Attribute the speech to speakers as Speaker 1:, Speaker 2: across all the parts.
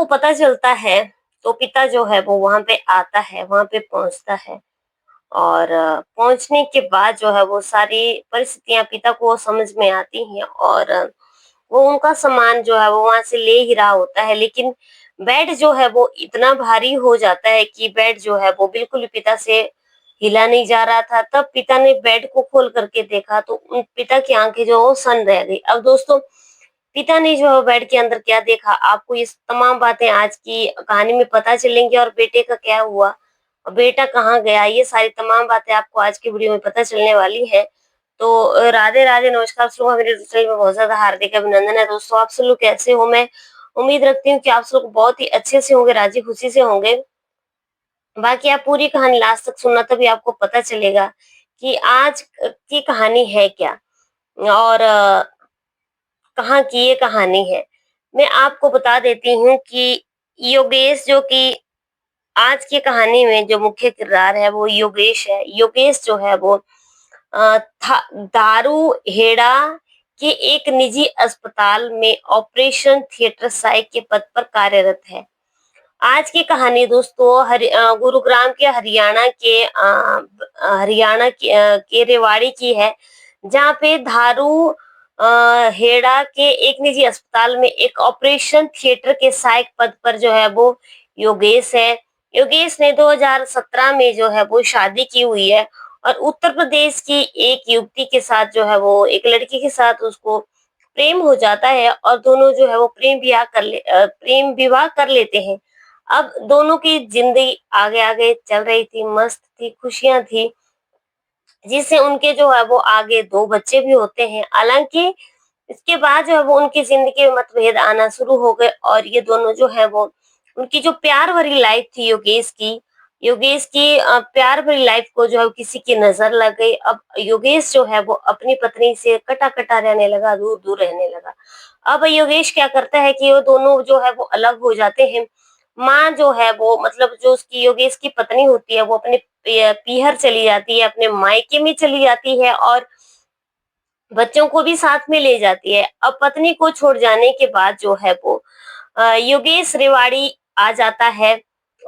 Speaker 1: को पता चलता है तो पिता जो है वो वहाँ पे आता है, वहाँ पे पहुँचता है और पहुँचने के बाद जो है वो सारी परिस्थितियाँ पिता को समझ में आती हैं और वो उनका सामान जो है वो वहाँ से ले ही रहा होता है, लेकिन बेड जो है वो इतना भारी हो जाता है कि बेड जो है वो बिल्कुल भी पिता से हिला नहीं जा रहा था। तब पिता ने बेड को खोल करके देखा तो उन पिता की आँखें जो है वो सन रह गई। अब दोस्तों, पिता ने जो है बेड के अंदर क्या देखा, आपको ये तमाम बातें आज की कहानी में पता चलेंगी और बेटे का क्या हुआ, और बेटा कहाँ गया, ये सारी तमाम बातें आपको आज की वीडियो में पता चलने वाली हैं। तो राधे राधे, नमस्कार, आप लोगों का मेरे चैनल में बहुत ज्यादा हार्दिक अभिनंदन है। दोस्तों, आप सब लोग कैसे हो? मैं उम्मीद रखती हूँ कि आप सब लोग बहुत ही अच्छे से होंगे, राजी खुशी से होंगे। बाकी आप पूरी कहानी लास्ट तक सुनना, तभी आपको पता चलेगा कि आज की कहानी है क्या और कहाँ की ये कहानी है। मैं आपको बता देती हूँ कि योगेश, जो कि आज की कहानी में जो मुख्य किरदार है वो योगेश है। योगेश जो है वो था दारू हेड़ा के एक निजी अस्पताल में ऑपरेशन थिएटर सहायक के पद पर कार्यरत है। आज की कहानी दोस्तों गुरुग्राम के हरियाणा के रेवाड़ी की है, जहाँ पे हेड़ा के एक निजी अस्पताल में एक ऑपरेशन थिएटर के सहायक पद पर जो है वो योगेश है। योगेश ने 2017 में जो है वो शादी की हुई है और उत्तर प्रदेश की एक युवती के साथ जो है वो, एक लड़की के साथ उसको प्रेम हो जाता है और दोनों जो है वो प्रेम विवाह कर लेते हैं। अब दोनों की जिंदगी आगे आगे चल रही थी, मस्त थी, खुशियां थी, जिससे उनके जो है वो आगे 2 बच्चे भी होते हैं। हालांकि इसके बाद जो है वो उनकी जिंदगी में मतभेद आना शुरू हो गए और ये दोनों जो है वो, उनकी जो प्यार भरी लाइफ थी योगेश की प्यार भरी लाइफ को जो है किसी की नजर लग गई। अब योगेश जो है वो अपनी पत्नी से कटा कटा रहने लगा, दूर दूर रहने लगा। अब योगेश क्या करता है कि वो दोनों जो है वो अलग हो जाते हैं। माँ जो है वो, मतलब जो उसकी योगेश की पत्नी होती है, वो अपने पीहर चली जाती है, अपने मायके में चली जाती है और बच्चों को भी साथ में ले जाती है। अब पत्नी को छोड़ जाने के बाद जो है वो योगेश रेवाड़ी आ जाता है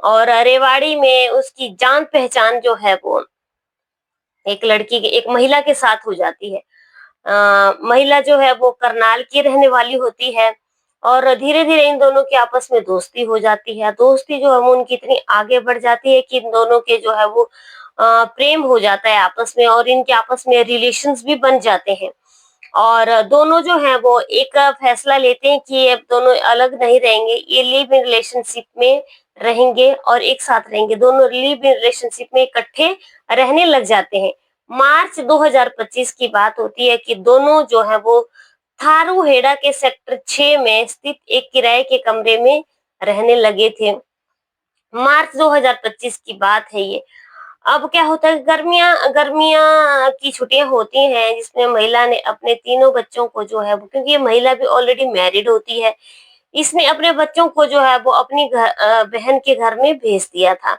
Speaker 1: और रेवाड़ी में उसकी जान पहचान जो है वो एक महिला के साथ हो जाती है। महिला जो है वो करनाल की रहने वाली होती है और धीरे धीरे इन दोनों की आपस में दोस्ती हो जाती है। दोस्ती जो है वो उनकी इतनी आगे बढ़ जाती है कि इन दोनों के जो है वो प्रेम हो जाता है आपस में और इनके आपस में रिलेशंस भी बन जाते हैं। और दोनों जो हैं वो एक फैसला लेते हैं कि अब दोनों अलग नहीं रहेंगे, ये लिव इन रिलेशनशिप में रहेंगे और एक साथ रहेंगे। दोनों लिव इन रिलेशनशिप में इकट्ठे रहने लग जाते हैं। मार्च 2025 की बात होती है कि दोनों जो है वो थारू हेड़ा के सेक्टर 6 में स्थित एक किराए के कमरे में रहने लगे थे। मार्च 2025 की बात है ये। अब क्या होता है, गर्मियां गर्मियां की छुट्टियां होती हैं, जिसमें महिला ने अपने तीनों बच्चों को जो है वो, क्योंकि ये महिला भी ऑलरेडी मैरिड होती है, इसने अपने बच्चों को जो है वो अपनी बहन के घर में भेज दिया था।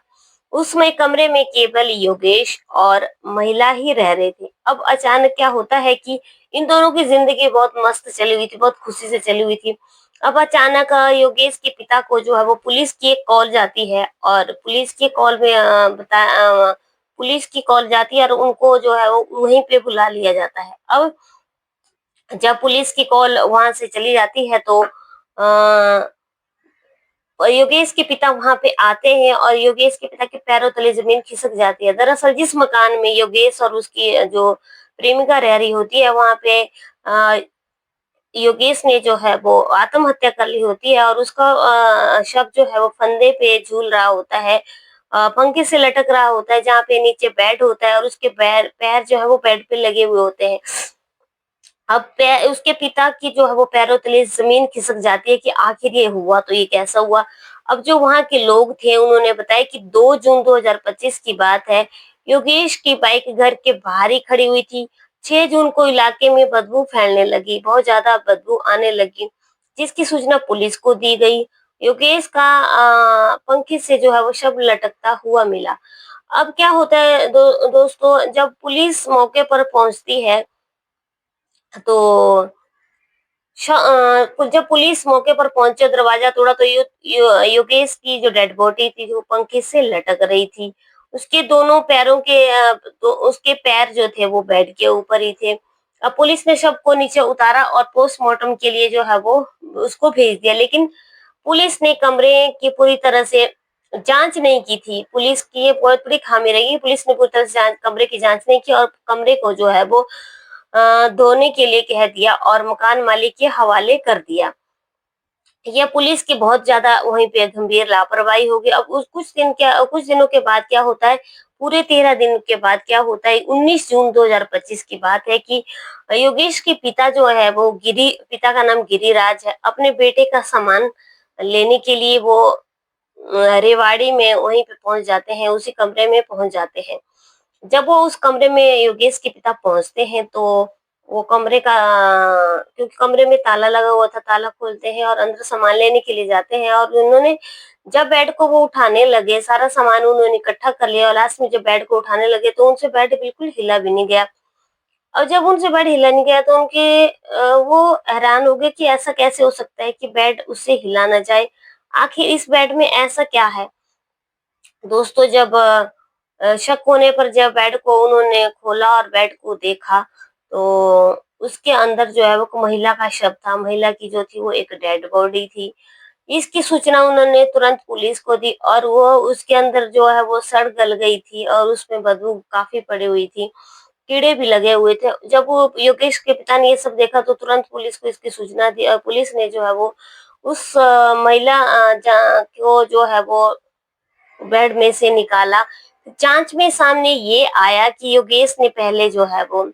Speaker 1: उसमें कमरे में केवल योगेश और महिला ही रह रहे थे। अब अचानक क्या होता है कि इन दोनों की जिंदगी बहुत मस्त चली हुई थी, बहुत खुशी से चली हुई थी। अब अचानक योगेश के पिता को जो है वो पुलिस की एक कॉल जाती है और पुलिस की कॉल जाती है और उनको जो है वो वहीं पे बुला लिया जाता है। अब जब पुलिस की कॉल वहां से चली जाती है तो और योगेश के पिता वहां पे आते हैं और योगेश के पिता के पैरों तले जमीन खिसक जाती है। दरअसल जिस मकान में योगेश और उसकी जो प्रेमिका रह रही होती है, वहां पे अ, योगेश ने जो है वो आत्महत्या कर ली होती है और उसका शव जो है वो फंदे पे झूल रहा होता है, पंखे से लटक रहा होता है, जहाँ पे नीचे बेड होता है और उसके पैर पैर जो है वो बेड पे लगे हुए होते हैं। अब उसके पिता की जो है वो पैरों तले जमीन खिसक जाती है कि आखिर ये हुआ तो ये कैसा हुआ। अब जो वहां के लोग थे उन्होंने बताया कि 2 जून 2025 की बात है। योगेश की बाइक घर के बाहर ही खड़ी हुई थी। 6 जून को इलाके में बदबू फैलने लगी, बहुत ज्यादा बदबू आने लगी, जिसकी सूचना पुलिस को दी गई। योगेश का पंखे से जो है वो शव लटकता हुआ मिला। अब क्या होता है दोस्तों, जब पुलिस मौके पर पहुंचती है तो जब पुलिस मौके पर पहुंचे, दरवाजा तोड़ा तो योगेश की जो डेड बॉडी थी वो पंखे से लटक रही थी। उसके दोनों पैरों के तो उसके पैर जो थे वो बेड के ऊपर ही थे। अब पुलिस ने शव को नीचे उतारा और पोस्टमार्टम के लिए जो है वो उसको भेज दिया, लेकिन पुलिस ने कमरे की पूरी तरह से जांच नहीं की थी। पुलिस की ये बहुत बड़ी खामी रही। पुलिस ने पूरी तरह से कमरे की जांच नहीं की और कमरे को जो है वो धोने के लिए कह दिया और मकान मालिक के हवाले कर दिया। यह पुलिस की बहुत ज्यादा वहीं पे गंभीर लापरवाही होगी। अब उस कुछ दिनों के बाद क्या होता है, पूरे 13 दिन के बाद क्या होता है, 19 जून 2025 की बात है कि योगेश के पिता जो है वो पिता का नाम गिरिराज है, अपने बेटे का सामान लेने के लिए वो रेवाड़ी में वहीं पे पहुंच जाते हैं, उसी कमरे में पहुंच जाते हैं। जब वो उस कमरे में योगेश के पिता पहुंचते हैं तो वो कमरे का क्योंकि कमरे में ताला लगा हुआ था, ताला खोलते हैं और अंदर सामान लेने के लिए जाते हैं और उन्होंने जब बेड को वो उठाने लगे, सारा सामान उन्होंने इकट्ठा कर लिया और लास्ट में जब बेड को उठाने लगे तो उनसे बेड बिल्कुल हिला भी नहीं गया। और जब उनसे बेड हिला नहीं गया तो वो हैरान हो गए कि ऐसा कैसे हो सकता है कि बेड उससे हिला ना जाए, आखिर इस बेड में ऐसा क्या है। दोस्तों, जब शक होने पर जब बेड को उन्होंने खोला और बेड को देखा तो उसके अंदर जो है वो महिला का शव था। महिला की जो थी वो एक डेड बॉडी थी। इसकी सूचना उन्होंने तुरंत पुलिस को दी और वो उसके अंदर जो है वो सड़ गल गई थी और उसमें बदबू काफी पड़ी हुई थी, कीड़े भी लगे हुए थे। जब वो योगेश के पिता ने ये सब देखा तो तुरंत पुलिस को इसकी सूचना दी और पुलिस ने जो है वो उस महिला को जो है वो बेड में से निकाला। जांच में सामने ये आया कि योगेश ने पहले जो है वो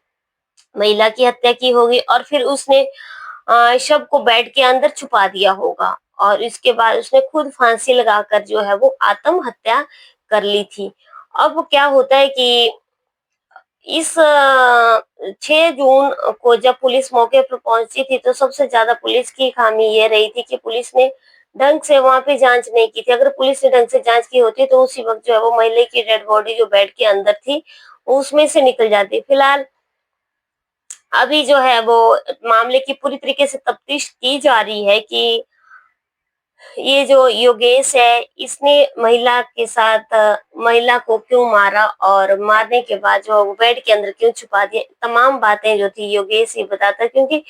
Speaker 1: महिला की हत्या की होगी और फिर उसने शव को बेड के अंदर छुपा दिया होगा और इसके बाद उसने खुद फांसी लगाकर जो है वो आत्महत्या कर ली थी। अब क्या होता है कि इस 6 जून को जब पुलिस मौके पर पहुंची थी तो सबसे ज्यादा पुलिस की खामी ये रही थी कि पुलिस ने ढंग से वहां पे जांच नहीं की थी। अगर पुलिस ने ढंग से जांच की होती तो उसी वक्त जो है वो महिला की डेड बॉडी जो बेड के अंदर थी वो उसमें से निकल जाती। फिलहाल अभी जो है वो मामले की पूरी तरीके से तफ्तीश की जा रही है कि ये जो योगेश है इसने महिला के साथ महिला को क्यों मारा और मारने के बाद जो वो बेड के अंदर क्यों छुपा दिया। तमाम बातें जो थी योगेश ही बताता, क्योंकि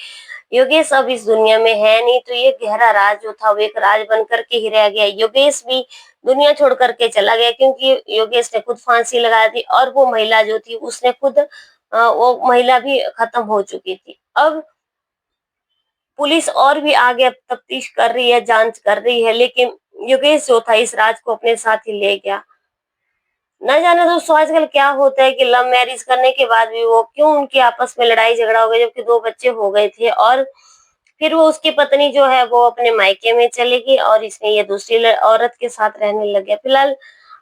Speaker 1: योगेश अब इस दुनिया में है नहीं तो ये गहरा राज जो था वो एक राज बन करके ही रह गया। योगेश भी दुनिया छोड़ करके चला गया क्योंकि योगेश ने खुद फांसी लगा दी और वो महिला जो थी उसने खुद वो महिला भी खत्म हो चुकी थी। अब पुलिस और भी आगे अब तफ्तीश कर रही है, जांच कर रही है, लेकिन योगेश जो था इस राज को अपने साथ ही ले गया। न जाने दोस्तों आजकल क्या होता है कि लव मैरिज करने के बाद भी वो क्यों उनकी आपस में लड़ाई झगड़ा हो गया, जबकि 2 बच्चे हो गए थे और फिर वो उसकी पत्नी जो है वो अपने मायके में चली गई और इसने ये दूसरी औरत के साथ रहने लग गया। फिलहाल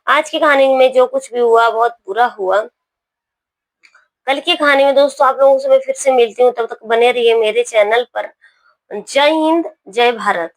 Speaker 1: आज की कहानी में जो कुछ भी हुआ बहुत बुरा हुआ। कल की कहानी में दोस्तों आप लोगों से मैं फिर से मिलती हूँ, तब तक बने रहिए मेरे चैनल पर। जय हिंद, जय भारत।